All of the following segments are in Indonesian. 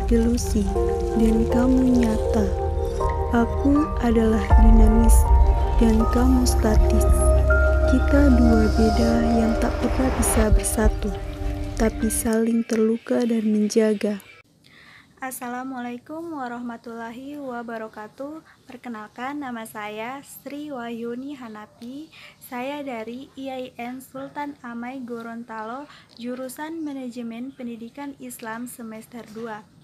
ilusi dan kamu nyata. Aku adalah dinamis dan kamu statis. Kita dua beda yang tak pernah bisa bersatu, tapi saling terluka dan menjaga. Assalamualaikum warahmatullahi wabarakatuh. Perkenalkan, nama saya Sri Wahyuni Hanapi. Saya dari IAIN Sultan Amai Gorontalo, jurusan Manajemen Pendidikan Islam semester 2.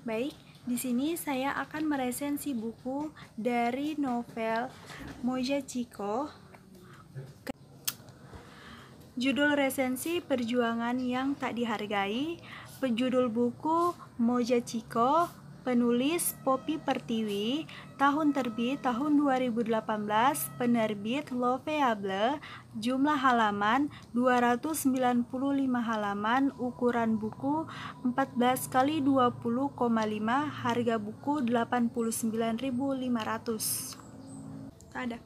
Baik, di sini saya akan meresensi buku dari novel Moja Ciko. Judul resensi Perjuangan yang Tak Dihargai. Penjudul buku Moja Ciko, penulis Poppy Pertiwi, tahun terbit tahun 2018, penerbit L'Oeuvre, jumlah halaman 295 halaman, ukuran buku 14 x 20,5, harga buku 89.500. Ada.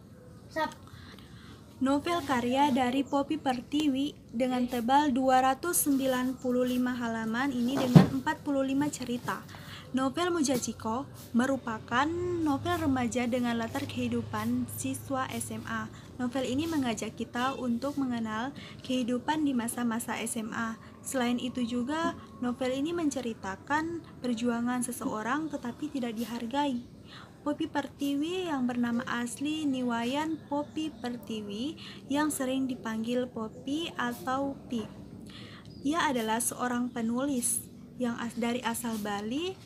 Novel karya dari Poppy Pertiwi dengan tebal 295 halaman ini dengan 45 cerita. Novel Moja Ciko merupakan novel remaja dengan latar kehidupan siswa SMA. Novel ini mengajak kita untuk mengenal kehidupan di masa-masa SMA. Selain itu juga, novel ini menceritakan perjuangan seseorang tetapi tidak dihargai. Poppy Pertiwi yang bernama asli Niwayan Poppy Pertiwi yang sering dipanggil Poppy atau Pi. Ia adalah seorang penulis yang dari asal Bali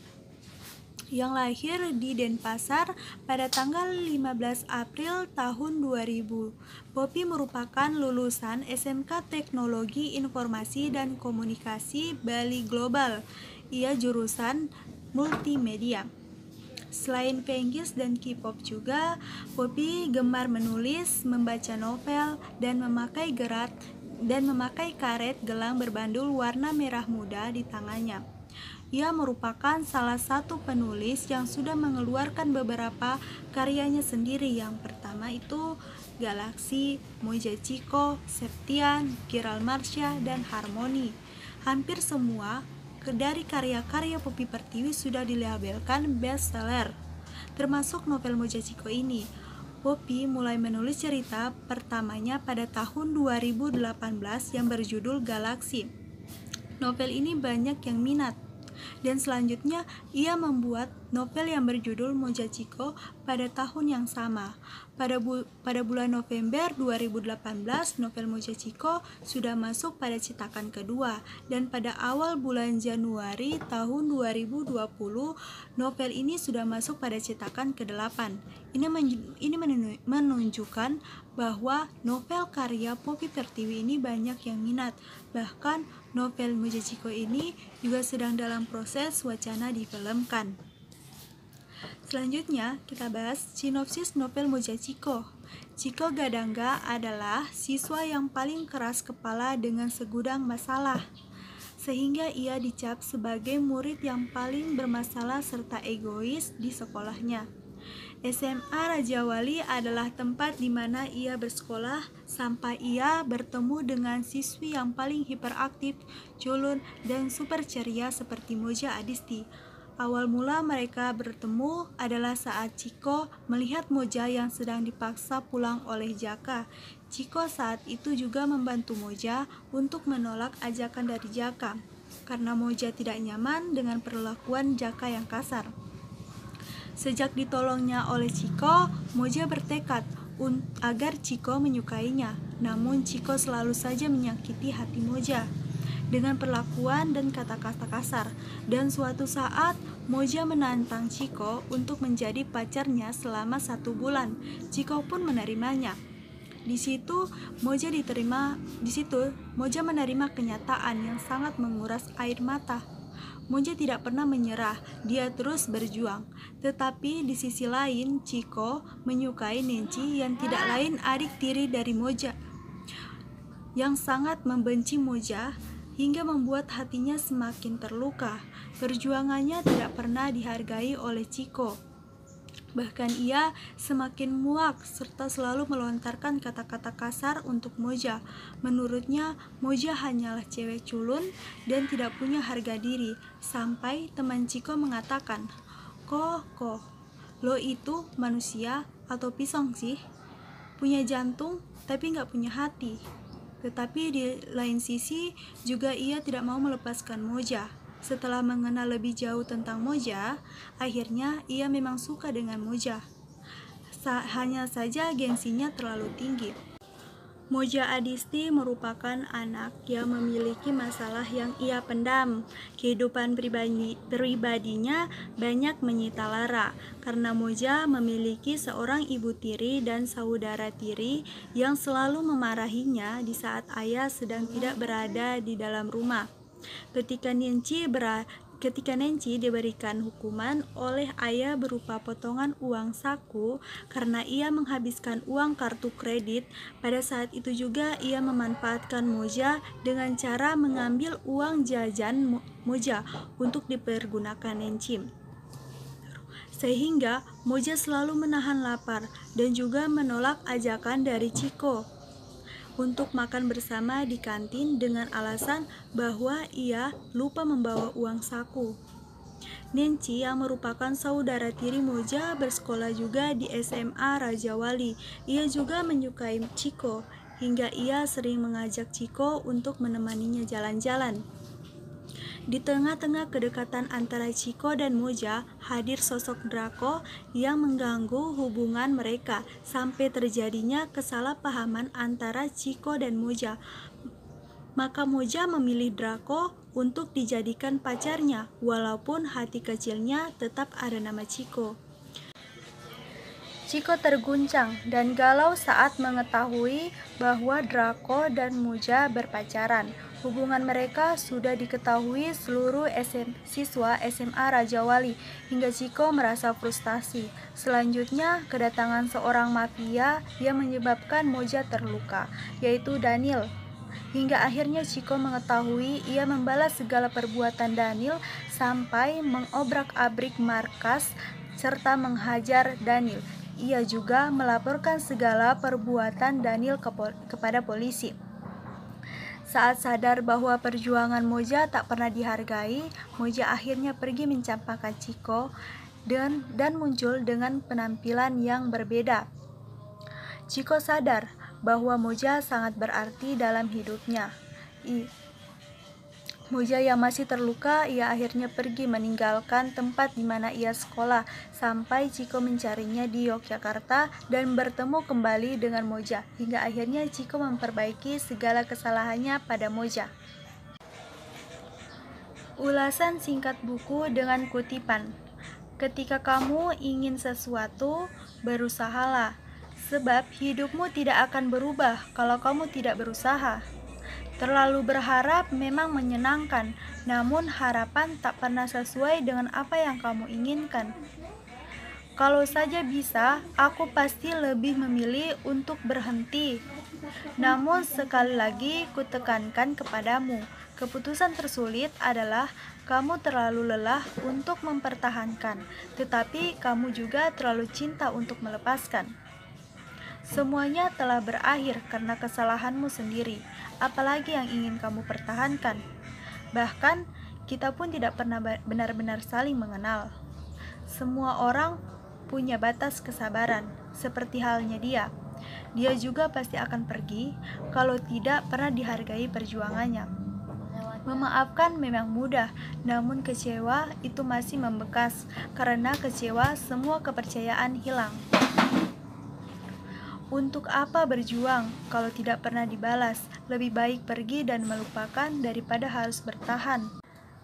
yang lahir di Denpasar pada tanggal 15 April tahun 2000. Poppy merupakan lulusan SMK Teknologi Informasi dan Komunikasi Bali Global. Ia jurusan multimedia. Selain Penggis dan K-pop juga, Poppy gemar menulis, membaca novel, dan memakai karet gelang berbandul warna merah muda di tangannya. Ia merupakan salah satu penulis yang sudah mengeluarkan beberapa karyanya sendiri. Yang pertama itu Galaksi, Moja Ciko, Septian, Kiral Marsha, dan Harmoni. Hampir semua dari karya-karya Poppy Pertiwi sudah dilabelkan bestseller, termasuk novel Moja Ciko ini. Poppy mulai menulis cerita pertamanya pada tahun 2018 yang berjudul Galaksi. Novel ini banyak yang minat, dan selanjutnya ia membuat novel yang berjudul Moja Ciko pada tahun yang sama. Pada bulan November 2018, novel Moja Ciko sudah masuk pada cetakan kedua, dan pada awal bulan Januari tahun 2020, novel ini sudah masuk pada cetakan ke-8. Ini menunjukkan bahwa novel karya Poppy Pertiwi ini banyak yang minat. Bahkan novel Moja Ciko ini juga sedang dalam proses wacana difilmkan. Selanjutnya kita bahas sinopsis novel Moja Ciko. Ciko Gadangga adalah siswa yang paling keras kepala dengan segudang masalah, sehingga ia dicap sebagai murid yang paling bermasalah serta egois di sekolahnya. SMA Raja Wali adalah tempat di mana ia bersekolah sampai ia bertemu dengan siswi yang paling hiperaktif, culun, dan super ceria seperti Moja Adisti. Awal mula mereka bertemu adalah saat Ciko melihat Moja yang sedang dipaksa pulang oleh Jaka. Ciko saat itu juga membantu Moja untuk menolak ajakan dari Jaka, karena Moja tidak nyaman dengan perlakuan Jaka yang kasar. Sejak ditolongnya oleh Ciko, Moja bertekad agar Ciko menyukainya. Namun Ciko selalu saja menyakiti hati Moja dengan perlakuan dan kata-kata kasar. Dan suatu saat Moja menantang Ciko untuk menjadi pacarnya selama 1 bulan. Ciko pun menerimanya. Di situ Moja menerima kenyataan yang sangat menguras air mata. Moja tidak pernah menyerah, dia terus berjuang. Tetapi di sisi lain, Ciko menyukai Nenci yang tidak lain adik tiri dari Moja, yang sangat membenci Moja hingga membuat hatinya semakin terluka. Perjuangannya tidak pernah dihargai oleh Ciko. Bahkan ia semakin muak serta selalu melontarkan kata-kata kasar untuk Moja. Menurutnya, Moja hanyalah cewek culun dan tidak punya harga diri. Sampai teman Ciko mengatakan, Kok, lo itu manusia atau pisang sih? Punya jantung tapi nggak punya hati. Tetapi di lain sisi juga ia tidak mau melepaskan Moja. Setelah mengenal lebih jauh tentang Moja, akhirnya ia memang suka dengan Moja. Hanya saja gengsinya terlalu tinggi. Moja Adisti merupakan anak yang memiliki masalah yang ia pendam. Kehidupan pribadinya banyak menyita lara, karena Moja memiliki seorang ibu tiri dan saudara tiri yang selalu memarahinya di saat ayah sedang tidak berada di dalam rumah. Ketika Nenci diberikan hukuman oleh ayah berupa potongan uang saku karena ia menghabiskan uang kartu kredit, pada saat itu juga ia memanfaatkan Moja dengan cara mengambil uang jajan Moja untuk dipergunakan Nenci. Sehingga Moja selalu menahan lapar dan juga menolak ajakan dari Ciko untuk makan bersama di kantin dengan alasan bahwa ia lupa membawa uang saku. Nenci yang merupakan saudara tiri Moja bersekolah juga di SMA Raja Wali. Ia juga menyukai Ciko, hingga ia sering mengajak Ciko untuk menemaninya jalan-jalan. Di tengah-tengah kedekatan antara Ciko dan Moja, hadir sosok Draco yang mengganggu hubungan mereka sampai terjadinya kesalahpahaman antara Ciko dan Moja. Maka Moja memilih Draco untuk dijadikan pacarnya, walaupun hati kecilnya tetap ada nama Ciko. Ciko terguncang dan galau saat mengetahui bahwa Draco dan Moja berpacaran. Hubungan mereka sudah diketahui seluruh siswa SMA Raja Wali, hingga Ciko merasa frustasi. Selanjutnya, kedatangan seorang mafia yang menyebabkan Moja terluka, yaitu Daniel. Hingga akhirnya Ciko mengetahui ia membalas segala perbuatan Daniel sampai mengobrak-abrik markas serta menghajar Daniel. Ia juga melaporkan segala perbuatan Daniel kepada polisi. Saat sadar bahwa perjuangan Moja tak pernah dihargai, Moja akhirnya pergi mencampakkan Ciko dan muncul dengan penampilan yang berbeda. Ciko sadar bahwa Moja sangat berarti dalam hidupnya. Moja yang masih terluka, ia akhirnya pergi meninggalkan tempat di mana ia sekolah, sampai Ciko mencarinya di Yogyakarta dan bertemu kembali dengan Moja, hingga akhirnya Ciko memperbaiki segala kesalahannya pada Moja. Ulasan singkat buku dengan kutipan. Ketika kamu ingin sesuatu, berusahalah, sebab hidupmu tidak akan berubah kalau kamu tidak berusaha. Terlalu berharap memang menyenangkan, namun harapan tak pernah sesuai dengan apa yang kamu inginkan. Kalau saja bisa, aku pasti lebih memilih untuk berhenti. Namun sekali lagi kutekankan kepadamu, keputusan tersulit adalah kamu terlalu lelah untuk mempertahankan, tetapi kamu juga terlalu cinta untuk melepaskan. Semuanya telah berakhir karena kesalahanmu sendiri, apalagi yang ingin kamu pertahankan. Bahkan, kita pun tidak pernah benar-benar saling mengenal. Semua orang punya batas kesabaran, seperti halnya dia. Dia juga pasti akan pergi kalau tidak pernah dihargai perjuangannya. Memaafkan memang mudah, namun kecewa itu masih membekas. Karena kecewa, semua kepercayaan hilang. Untuk apa berjuang kalau tidak pernah dibalas? Lebih baik pergi dan melupakan daripada harus bertahan.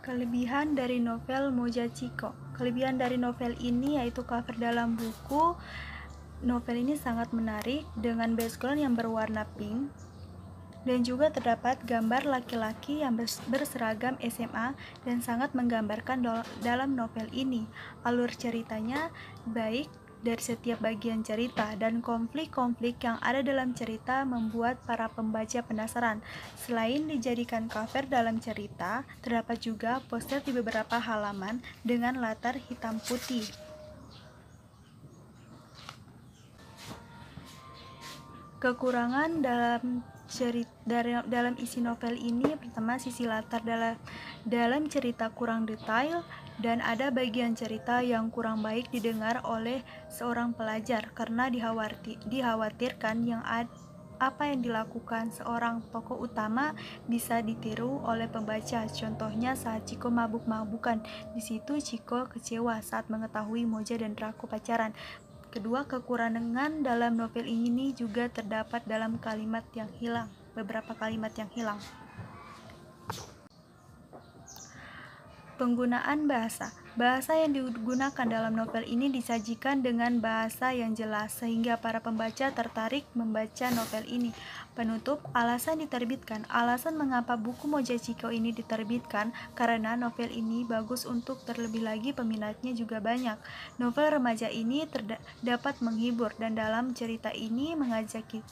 Kelebihan dari novel Moja Ciko. Kelebihan dari novel ini yaitu cover dalam buku. Novel ini sangat menarik dengan background yang berwarna pink. Dan juga terdapat gambar laki-laki yang berseragam SMA dan sangat menggambarkan dalam novel ini. Alur ceritanya baik dari setiap bagian cerita, dan konflik-konflik yang ada dalam cerita membuat para pembaca penasaran. Selain dijadikan cover dalam cerita, terdapat juga poster di beberapa halaman dengan latar hitam putih. Kekurangan dalam isi novel ini, pertama, sisi latar dalam cerita kurang detail, dan ada bagian cerita yang kurang baik didengar oleh seorang pelajar karena dikhawatirkan apa yang dilakukan seorang tokoh utama bisa ditiru oleh pembaca. Contohnya saat Chiko mabuk-mabukan. Di situ Chiko kecewa saat mengetahui Moja dan Draco pacaran. Kedua, kekurangan dalam novel ini juga terdapat dalam beberapa kalimat yang hilang. Penggunaan bahasa. Bahasa yang digunakan dalam novel ini disajikan dengan bahasa yang jelas sehingga para pembaca tertarik membaca novel ini. Penutup, alasan diterbitkan. Alasan mengapa buku Moja Chiko ini diterbitkan karena novel ini bagus, untuk terlebih lagi peminatnya juga banyak. Novel remaja ini dapat menghibur, dan dalam cerita ini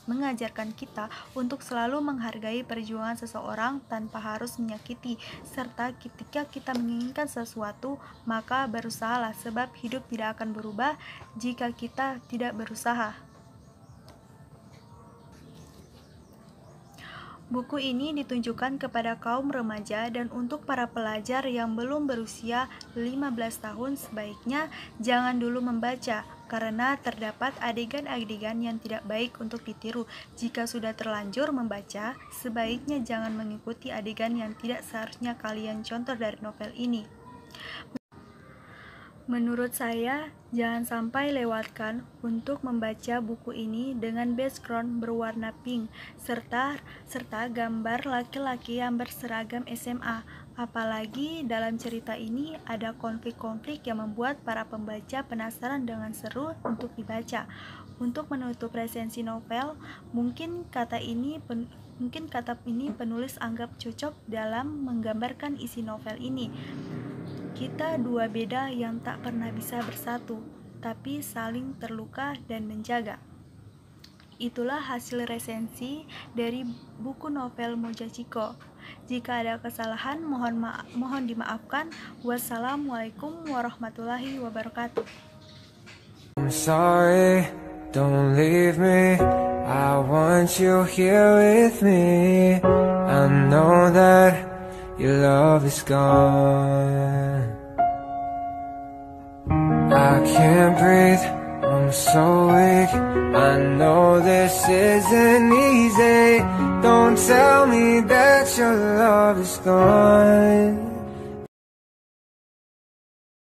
mengajarkan kita untuk selalu menghargai perjuangan seseorang tanpa harus menyakiti, serta ketika kita menginginkan sesuatu, maka berusahalah, sebab hidup tidak akan berubah jika kita tidak berusaha. Buku ini ditunjukkan kepada kaum remaja dan untuk para pelajar yang belum berusia 15 tahun sebaiknya jangan dulu membaca karena terdapat adegan-adegan yang tidak baik untuk ditiru. Jika sudah terlanjur membaca, sebaiknya jangan mengikuti adegan yang tidak seharusnya kalian contoh dari novel ini. Menurut saya, jangan sampai lewatkan untuk membaca buku ini dengan background berwarna pink serta gambar laki-laki yang berseragam SMA. Apalagi dalam cerita ini ada konflik-konflik yang membuat para pembaca penasaran dengan seru untuk dibaca. Untuk menutup resensi novel, mungkin kata ini penulis anggap cocok dalam menggambarkan isi novel ini. Kita dua beda yang tak pernah bisa bersatu, tapi saling terluka dan menjaga. Itulah hasil resensi dari buku novel Moja Chiko. Jika ada kesalahan, mohon dimaafkan. Wassalamualaikum warahmatullahi wabarakatuh. I'm sorry, don't leave me. I want you here with me. I know that your love is gone. I can't breathe, I'm so weak. I know this isn't easy. Don't tell me that your love is gone.